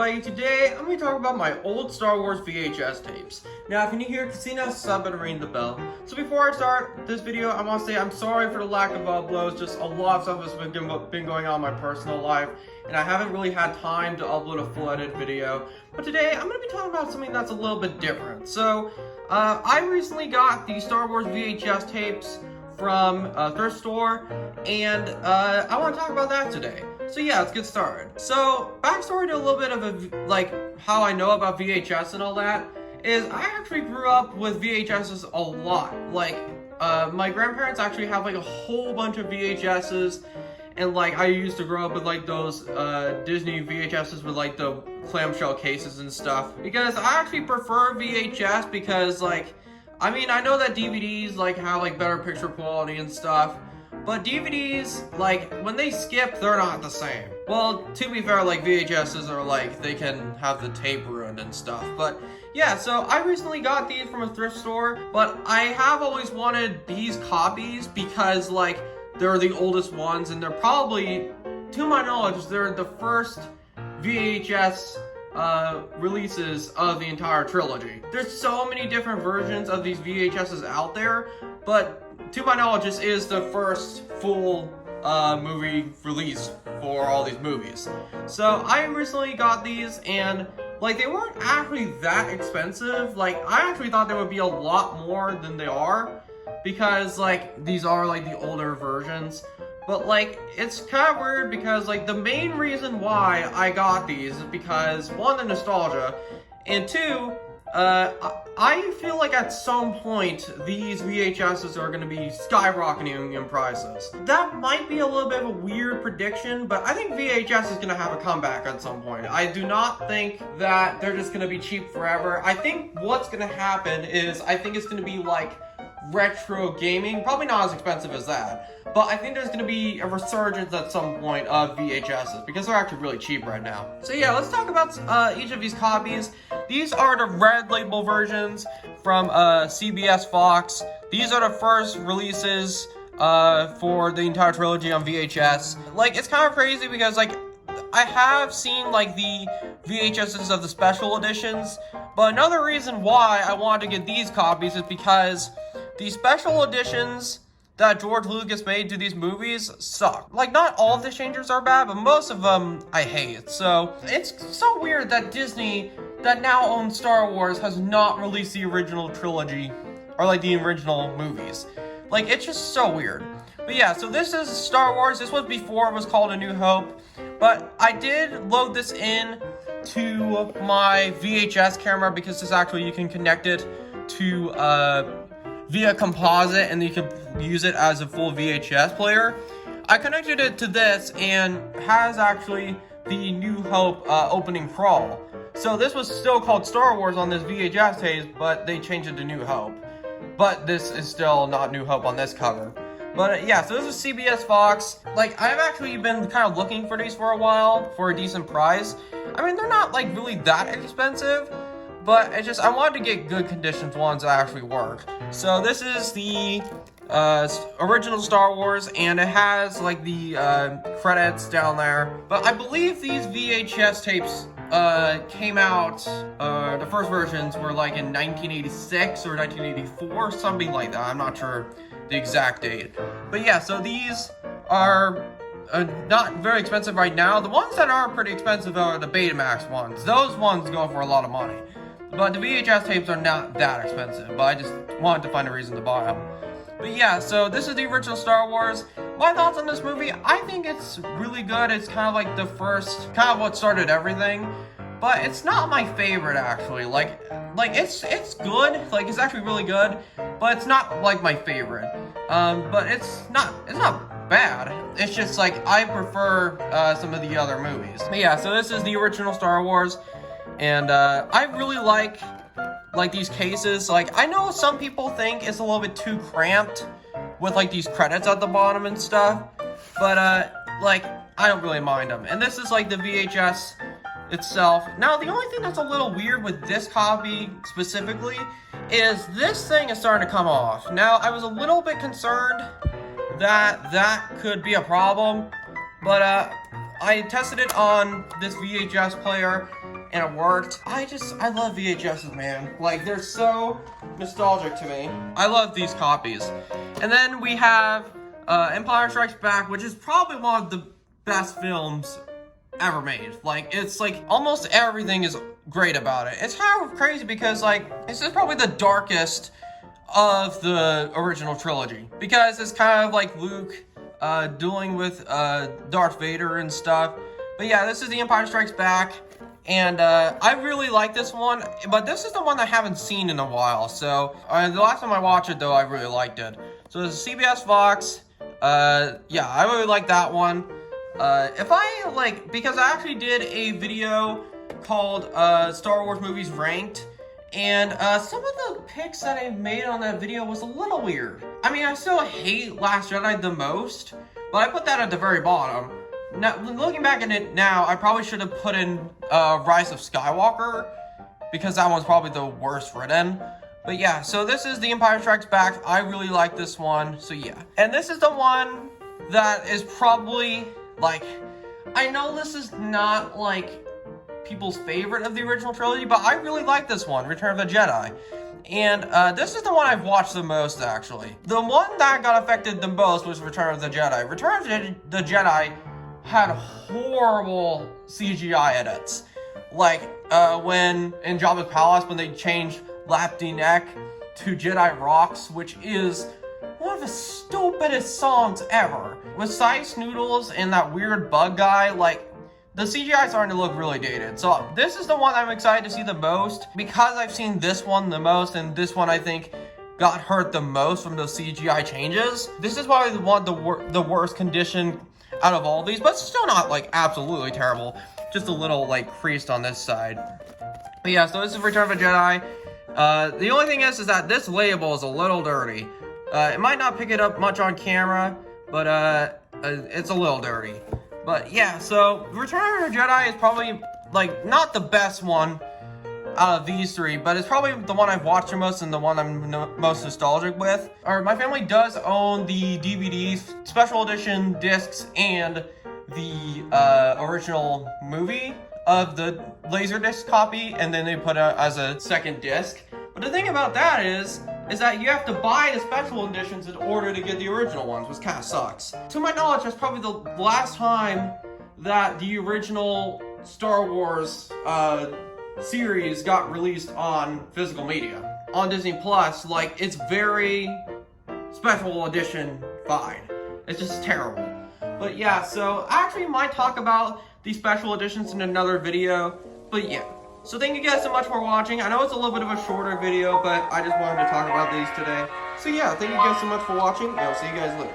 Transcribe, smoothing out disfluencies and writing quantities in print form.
everybody, today I'm going to talk about my old Star Wars VHS tapes. Now if you're new here, consider sub and ring the bell. So before I start this video, I want to say I'm sorry for the lack of uploads. Just a lot of stuff has been going on in my personal life, and I haven't really had time to upload a full edit video. But today I'm going to be talking about something that's a little bit different. So I recently got the Star Wars VHS tapes from a thrift store, and I want to talk about that today. So yeah, let's get started. So, backstory to a little bit of how I know about VHS and all that, is I actually grew up with VHSs a lot. My grandparents actually have a whole bunch of VHSs, and I used to grow up with those Disney VHSs with the clamshell cases and stuff. Because I actually prefer VHS because I know that DVDs have better picture quality and stuff, but DVDs, when they skip, they're not the same. Well, to be fair, VHSs are they can have the tape ruined and stuff. But yeah, so I recently got these from a thrift store, but I have always wanted these copies because they're the oldest ones, and they're probably, to my knowledge, they're the first VHS releases of the entire trilogy. There's so many different versions of these VHSs out there, but to my knowledge, this is the first full movie release for all these movies. So I recently got these, and they weren't actually that expensive. I actually thought they would be a lot more than they are, because these are the older versions. But it's kind of weird because the main reason why I got these is because, one, the nostalgia, and two, I feel at some point these VHSs are going to be skyrocketing in prices. That might be a little bit of a weird prediction, but I think VHS is going to have a comeback at some point. I do not think that they're just going to be cheap forever. I think what's going to happen is, I think it's going to be retro gaming, probably not as expensive as that, but I think there's going to be a resurgence at some point of VHSs because they're actually really cheap right now. So yeah, let's talk about each of these copies. These are the red label versions from CBS Fox. These are the first releases for the entire trilogy on VHS. It's kind of crazy because I have seen the VHSs of the special editions, but another reason why I wanted to get these copies is because the special editions that George Lucas made to these movies suck. Not all of the changers are bad, but most of them I hate. So it's so weird that Disney, that now owns Star Wars, has not released the original trilogy, or the original movies. It's just so weird. But yeah, so this is Star Wars. This was before it was called A New Hope. But I did load this in to my VHS camera because this actually, you can connect it to via composite, and you can use it as a full VHS player. I connected it to this, and has actually the New Hope opening crawl. So this was still called Star Wars on this VHS tape, but they changed it to New Hope. But this is still not New Hope on this cover. But yeah, so this is CBS Fox. I've actually been kind of looking for these for a while for a decent price. They're not really that expensive, but it's just I wanted to get good conditions ones that actually work. So this is the original Star Wars, and it has the credits down there. But I believe these VHS tapes came out, the first versions were in 1986 or 1984, something like that. I'm not sure the exact date. But yeah, so these are not very expensive right now. The ones that are pretty expensive are the Betamax ones. Those ones go for a lot of money. But the VHS tapes are not that expensive, but I just wanted to find a reason to buy them. But yeah, so this is the original Star Wars. My thoughts on this movie, I think it's really good. It's kind of the first, kind of what started everything. But it's not my favorite, actually. It's good. It's actually really good, but it's not my favorite. But it's not bad. It's just I prefer some of the other movies. But yeah, so this is the original Star Wars, and I really like these cases. I know some people think it's a little bit too cramped with these credits at the bottom and stuff, but I don't really mind them. And this is the VHS itself. Now, the only thing that's a little weird with this copy specifically is this thing is starting to come off. Now, I was a little bit concerned that could be a problem, but I tested it on this VHS player, and it worked. I love VHSs, man. Like, they're so nostalgic to me. I love these copies. And then we have Empire Strikes Back, which is probably one of the best films ever made. Like, it's like almost everything is great about it. It's kind of crazy because, like, this is probably the darkest of the original trilogy, because it's kind of like Luke dealing with Darth Vader and stuff. But yeah, this is The Empire Strikes Back, and I really like this one, but this is the one I haven't seen in a while. So the last time I watched it, though, I really liked it. So it's CBS Fox. Yeah, I really like that one. Because I actually did a video called Star Wars Movies Ranked, and some of the picks that I made on that video was a little weird. I mean, I still hate Last Jedi the most, but I put that at the very bottom. Now, looking back at it now, I probably should have put in Rise of Skywalker, because that one's probably the worst written. But yeah, so this is The Empire Strikes Back. I really like this one, so yeah. And this is the one that is probably, like, I know this is not, like, people's favorite of the original trilogy, but I really like this one, Return of the Jedi. And this is the one I've watched the most, actually. The one that got affected the most was Return of the Jedi. Return of the Jedi had horrible CGI edits. Like, when in Jabba's Palace, when they changed Lapti Nek to Jedi Rocks, which is one of the stupidest songs ever. With Sice Noodles and that weird bug guy, like, the CGI is starting to look really dated. So this is the one I'm excited to see the most, because I've seen this one the most, and this one I think got hurt the most from those CGI changes. This is probably the worst condition out of all these, but it's still not, like, absolutely terrible. Just a little, like, creased on this side. But yeah, so this is Return of the Jedi. The only thing is that this label is a little dirty. It might not pick it up much on camera, but it's a little dirty. But yeah, so Return of the Jedi is probably, like, not the best one out of these three, but it's probably the one I've watched the most and the one I'm most nostalgic with. My family does own the DVDs, special edition discs, and the original movie of the Laserdisc copy, and then they put it as a second disc. But the thing about that is that you have to buy the special editions in order to get the original ones, which kind of sucks. To my knowledge, that's probably the last time that the original Star Wars series got released on physical media. On Disney Plus, like, it's very special edition fine. It's just terrible. But yeah, so I actually might talk about these special editions in another video, but yeah. So thank you guys so much for watching. I know it's a little bit of a shorter video, but I just wanted to talk about these today. So yeah, thank you guys so much for watching, and I'll see you guys later.